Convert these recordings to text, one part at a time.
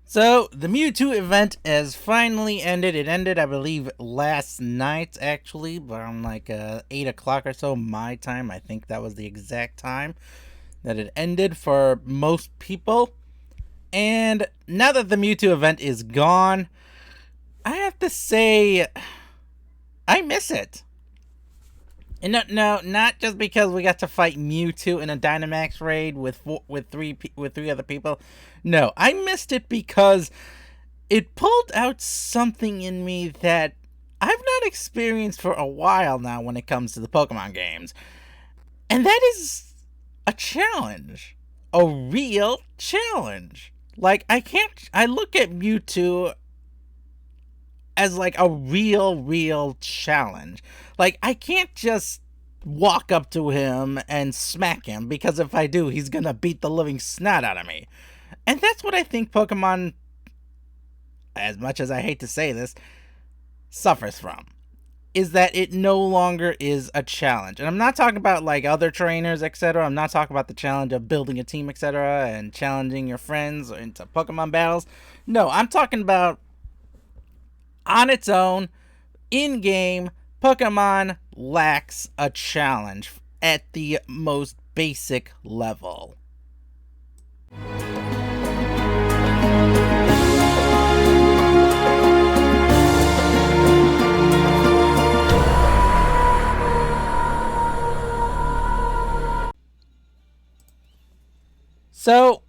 So, the Mewtwo event has finally ended. It ended, I believe, last night, actually, around like 8 o'clock or so, my time. I think that was the exact time that it ended for most people. And now that the Mewtwo event is gone, I have to say, I miss it. And no, not just because we got to fight Mewtwo in a Dynamax raid with three other people. No, I missed it because it pulled out something in me that I've not experienced for a while now when it comes to the Pokemon games. And that is a challenge. A real challenge. Like, I look at Mewtwo as like a real challenge. Like, I can't just walk up to him and smack him, because if I do, he's gonna beat the living snot out of me. And that's what I think Pokemon, as much as I hate to say this, suffers from. Is that it no longer is a challenge. And I'm not talking about like other trainers, etc. I'm not talking about the challenge of building a team, etc. and challenging your friends into Pokemon battles. No, I'm talking about on its own, in game, Pokemon lacks a challenge at the most basic level. So,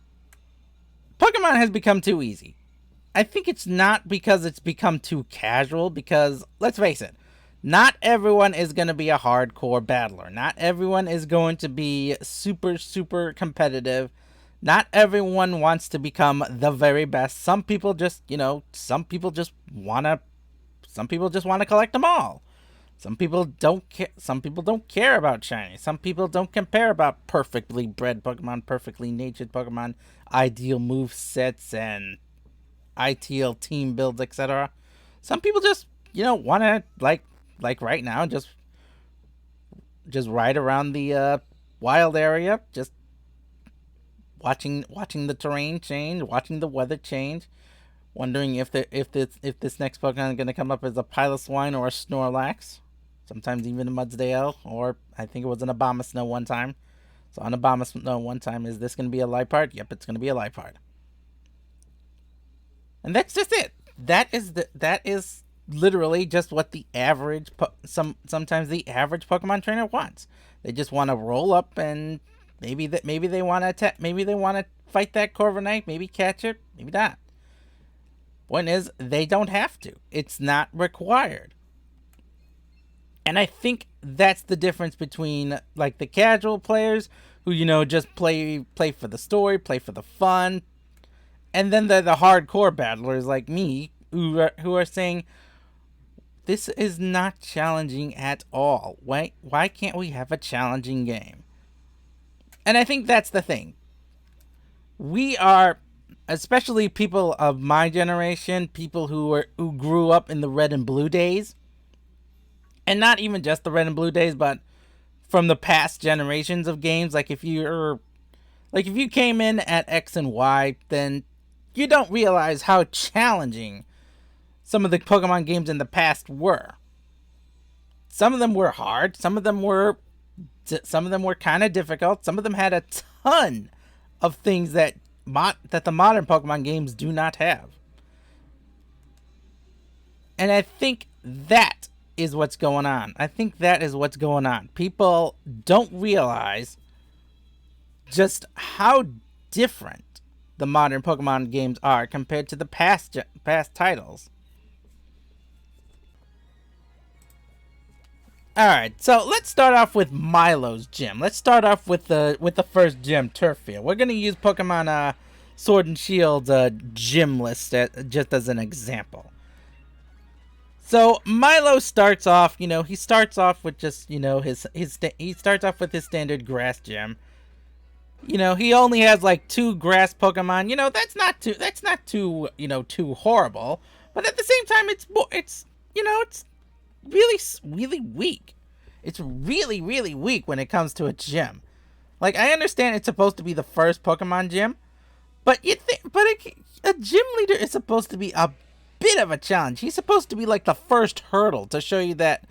Pokemon has become too easy. I think it's not because it's become too casual, because, let's face it, not everyone is going to be a hardcore battler. Not everyone is going to be super competitive. Not everyone wants to become the very best. Some people just, some people just want to collect them all. Some people don't care. Some people don't care about shiny. Some people don't care about perfectly bred Pokemon, perfectly natured Pokemon, ideal move sets, and ITL team builds, etc. Some people just, want to like right now, just ride around the wild area, just watching the terrain change, watching the weather change, wondering if this next Pokemon is going to come up as a Piloswine or a Snorlax. Sometimes even a Mudsdale, or I think it was an Abomasnow one time. So on Abomasnow one time, is this going to be a Liepard? Yep, it's going to be a Liepard. And that's just it. That is literally just what the average sometimes the average Pokemon trainer wants. They just want to roll up, and maybe they want to attack, maybe they want to fight that Corviknight, maybe catch it, maybe not. Point is, they don't have to. It's not required. And I think that's the difference between like the casual players who just play for the story, play for the fun, and then the hardcore battlers like me who are saying this is not challenging at all. Why can't we have a challenging game? And I think that's the thing. We are, especially people of my generation, people who grew up in the red and blue days, and not even just the red and blue days, but from the past generations of games. Like if you came in at X and Y, then you don't realize how challenging some of the Pokemon games in the past were. Some of them were hard, some of them were kind of difficult, some of them had a ton of things that the modern Pokemon games do not have. And I think that is what's going on. People don't realize just how different the modern Pokemon games are compared to the past titles. Alright, so let's start off with Milo's gym. Let's start off with the first gym, Turffield. We're gonna use Pokemon Sword and Shield gym list just as an example. So Milo starts off, he starts off with just, he starts off with his standard grass gym. He only has like 2 grass Pokemon. That's not too too horrible. But at the same time, it's really weak. It's really weak when it comes to a gym. Like, I understand it's supposed to be the first Pokemon gym, But you think, but a gym leader is supposed to be a bit of a challenge. He's supposed to be like the first hurdle to show you that,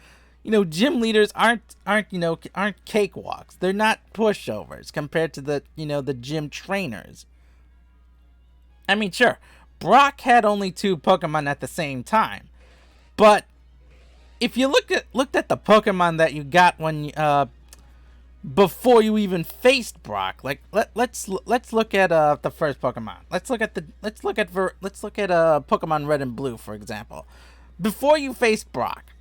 gym leaders aren't cakewalks. They're not pushovers compared to the gym trainers. I mean, sure, Brock had only 2 Pokemon at the same time, but if you looked at the Pokemon that you got when before you even faced Brock, like let's look at the first Pokemon. Let's look at Pokemon Red and Blue, for example. Before you faced Brock,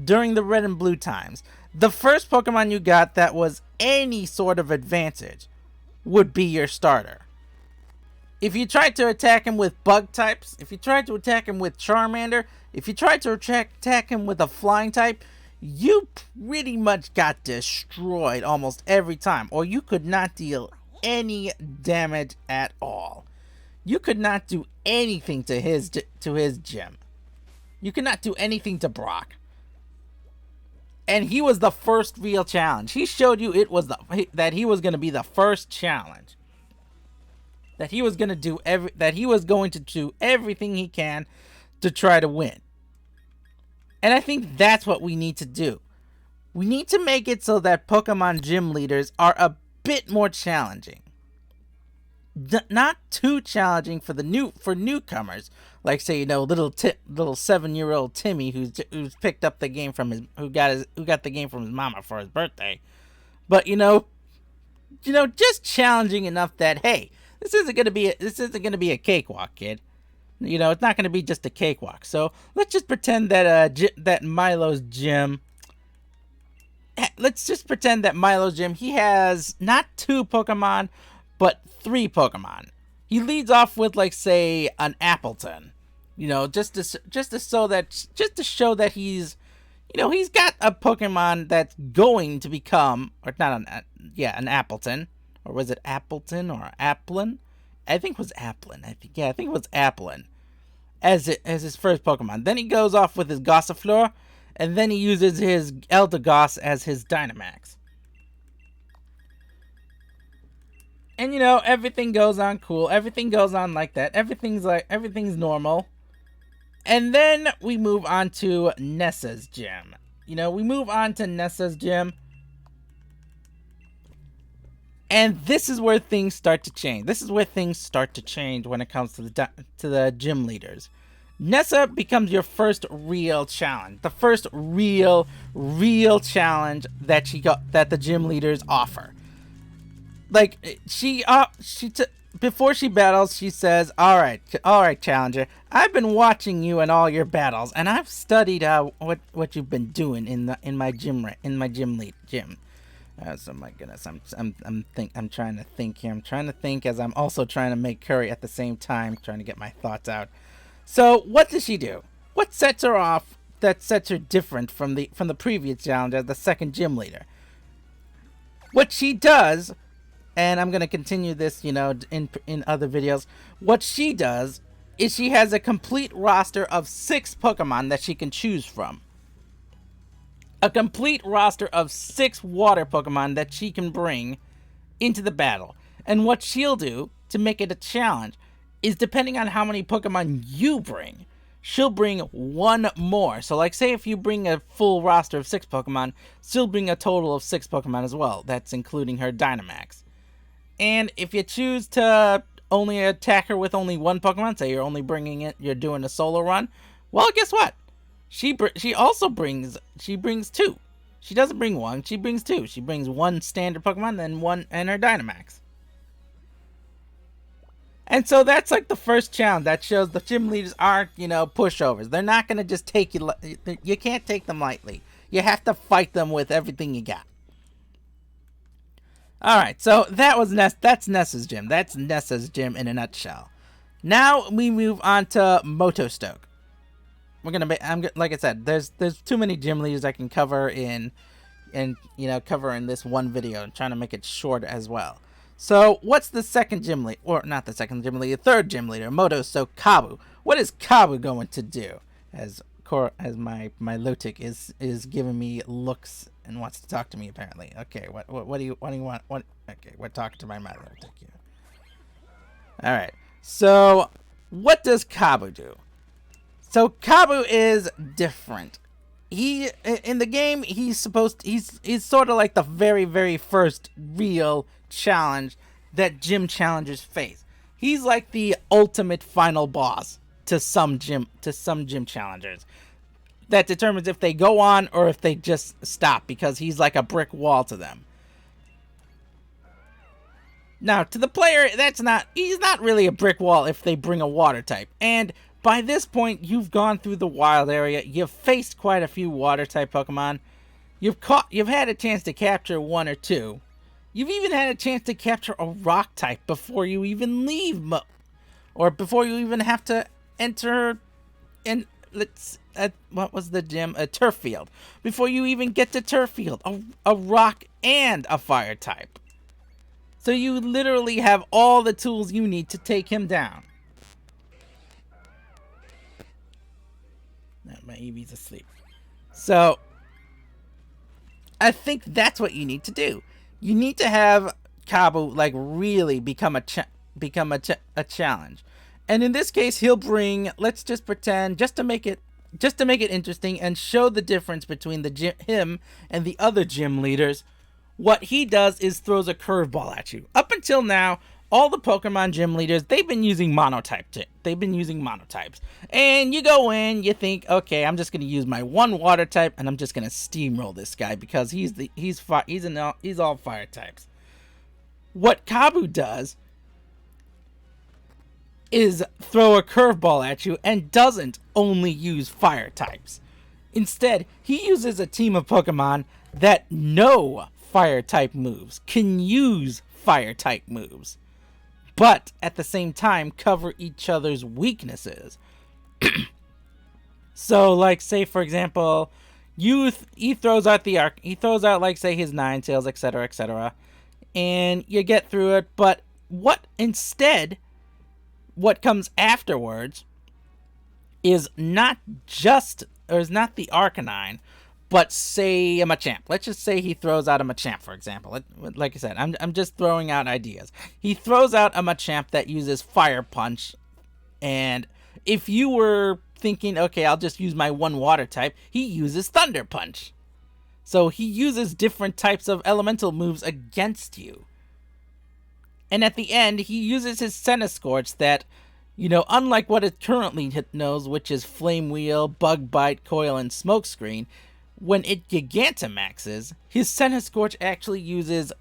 during the Red and Blue times, the first Pokemon you got that was any sort of advantage would be your starter. If you tried to attack him with bug types, if you tried to attack him with Charmander, if you tried to attack him with a flying type, you pretty much got destroyed almost every time, or you could not deal any damage at all. You could not do anything to his gym. You could not do anything to Brock. And he was the first real challenge. He showed you that he was going to be the first challenge. That he was going to do everything he can to try to win. And I think that's what we need to do. We need to make it so that Pokemon gym leaders are a bit more challenging. Not too challenging for newcomers, like say little 7-year-old Timmy who's picked up the game from who got the game from his mama for his birthday. But just challenging enough that, hey, this isn't gonna be a cakewalk, kid. It's not gonna be just a cakewalk. So let's just pretend that Milo's gym. Let's just pretend that Milo's gym. He has not 2 Pokemon, but 3 Pokemon. He leads off with, like, say, an Appleton. Just to show that he's got a Pokemon that's going to become, or not an Appleton. Or was it Appleton or Applin? I think it was Applin. I think it was Applin as his first Pokemon. Then he goes off with his Gossifleur, and then he uses his Eldegoss as his Dynamax. And everything goes on cool. Everything goes on like that. Everything's normal. And then we move on to Nessa's gym. And this is where things start to change. This is where things start to change when it comes to the gym leaders. Nessa becomes your first real challenge. The first real challenge that the gym leaders offer. Like before she battles, she says, "All right, challenger. I've been watching you in all your battles, and I've studied what you've been doing in my gym. So my goodness, I'm trying to think here. I'm trying to think as I'm also trying to make curry at the same time, trying to get my thoughts out. So what does she do? What sets her off that sets her different from the previous challenge as the second gym leader? What she does, and I'm gonna continue this, in other videos. What she does is she has a complete roster of 6 Pokemon that she can choose from. A complete roster of 6 water Pokemon that she can bring into the battle. And what she'll do to make it a challenge is, depending on how many Pokemon you bring, she'll bring 1 more. So like, say if you bring a full roster of 6 Pokemon, she'll bring a total of 6 Pokemon as well. That's including her Dynamax. And if you choose to only attack her with only 1 Pokemon, say you're doing a solo run, well, guess what? She brings 2. She doesn't bring 1, she brings 2. She brings 1 standard Pokemon, then 1 and her Dynamax. And so that's like the first challenge that shows the gym leaders aren't, pushovers. They're not going to just take you. You can't take them lightly. You have to fight them with everything you got. Alright, so that's Nessa's gym. That's Nessa's gym in a nutshell. Now we move on to Motostoke. Like I said, there's too many gym leaders I can cover in this one video. I'm trying to make it short as well. So what's the second gym leader, or not the second gym leader, third gym leader, Motostoke Kabu? What is Kabu going to do? As my Lotic is giving me looks and wants to talk to me apparently. Okay, what do you want? Okay, we're talking to my Lotic here. All right. So, what does Kabu do? So Kabu is different. He in the game he's sort of like the very first real challenge that gym challengers face. He's like the ultimate final boss to some gym challengers that determines if they go on or if they just stop, because he's like a brick wall to them. Now, to the player, he's not really a brick wall if they bring a water type. And by this point, you've gone through the wild area. You've faced quite a few water type Pokemon. You've had a chance to capture one or two. You've even had a chance to capture a rock type before you even leave or before you even have to enter what was the gym? A turf field. Before you even get to turf field, a rock and a fire type. So you literally have all the tools you need to take him down. My Eevee's asleep. So I think that's what you need to do. You need to have Kabu like really become a challenge. And in this case, he'll bring, let's just pretend, just to make it interesting and show the difference between him and the other gym leaders. What he does is throws a curveball at you. Up until now, all the Pokemon gym leaders, they've been using monotypes. And you go in, you think, okay, I'm just going to use my one water type and I'm just going to steamroll this guy because he's all fire types. What Kabu does is throw a curveball at you and doesn't only use fire types. Instead, he uses a team of Pokemon that know fire type moves, can use fire type moves, but at the same time cover each other's weaknesses. So, like, say for example, he throws out like say his Ninetales, etc., and you get through it. But what comes afterwards is not the Arcanine, but say a Machamp. Let's just say he throws out a Machamp, for example. Like I said, I'm just throwing out ideas. He throws out a Machamp that uses Fire Punch, and if you were thinking, okay, I'll just use my one water type, he uses Thunder Punch. So he uses different types of elemental moves against you. And at the end, he uses his Centiskorch that, unlike what it currently knows, which is Flame Wheel, Bug Bite, Coil, and Smokescreen, when it Gigantamaxes, his Centiskorch actually uses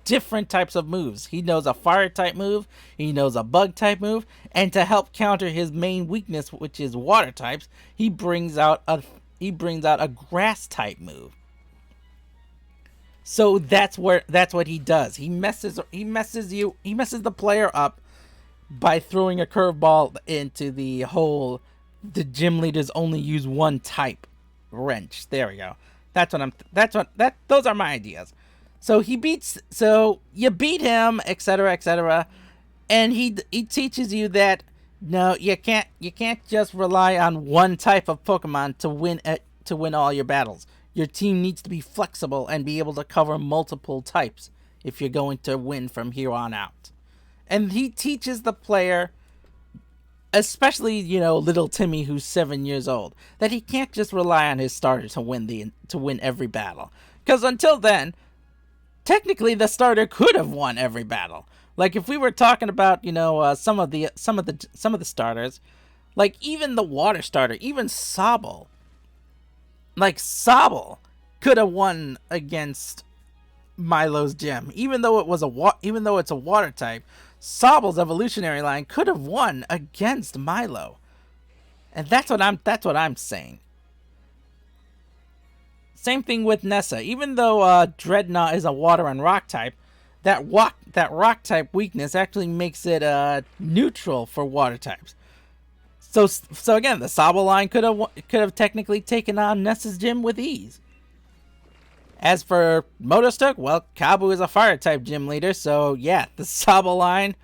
different types of moves. He knows a fire type move, he knows a bug type move, and to help counter his main weakness, which is water types, he brings out a grass type move. So that's what he does. He messes the player up by throwing a curveball into the gym leaders only use one type wrench. There we go. Those are my ideas. So you beat him, etc., and he teaches you that no, you can't just rely on one type of Pokemon to win all your battles. Your team needs to be flexible and be able to cover multiple types if you're going to win from here on out. And he teaches the player, especially, little Timmy who's 7 years old, that he can't just rely on his starter to win every battle. Because until then, technically the starter could have won every battle. Like if we were talking about, some of the starters, like even the water starter, even Sobble. Like Sobble could have won against Milo's gym, even though it's a water type. Sobble's evolutionary line could have won against Milo, and that's what I'm saying. Same thing with Nessa. Even though Dreadnought is a water and rock type, that rock type weakness actually makes it neutral for water types. So again, the Sobble line could have technically taken on Nessa's gym with ease. As for Motostoke, well, Kabu is a fire type gym leader, so yeah, the Sobble line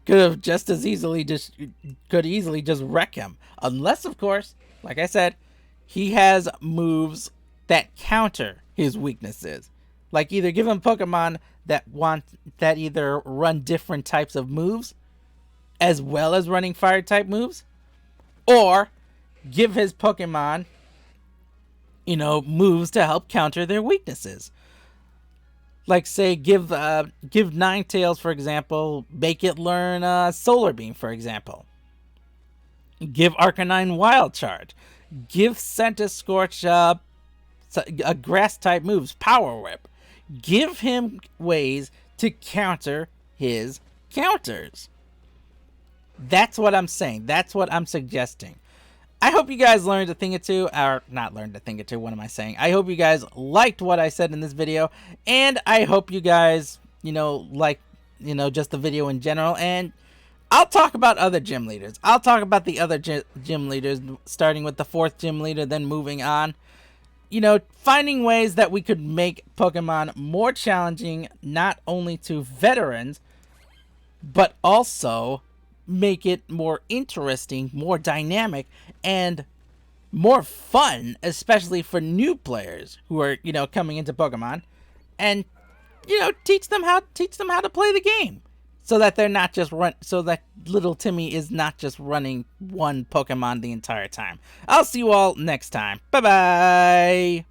could easily just wreck him. Unless, of course, like I said, he has moves that counter his weaknesses. Like either give him Pokemon that either run different types of moves, as well as running fire type moves, or give his Pokemon, moves to help counter their weaknesses. Like, say, give Ninetales, for example, make it learn Solar Beam, for example. Give Arcanine Wild Charge. Give Centiskorch Grass type moves, Power Whip. Give him ways to counter his counters. That's what I'm saying. That's what I'm suggesting. I hope you guys learned a thing or two, or not learned a thing or two, what am I saying? I hope you guys liked what I said in this video, and I hope you guys, like, just the video in general, and I'll talk about other gym leaders. I'll talk about the other gym leaders, starting with the 4th gym leader, then moving on. Finding ways that we could make Pokemon more challenging, not only to veterans, but also make it more interesting, more dynamic, and more fun, especially for new players who are, coming into Pokemon, and, teach them how to play the game, so that they're not just so that little Timmy is not just running one Pokemon the entire time. I'll see you all next time. Bye-bye!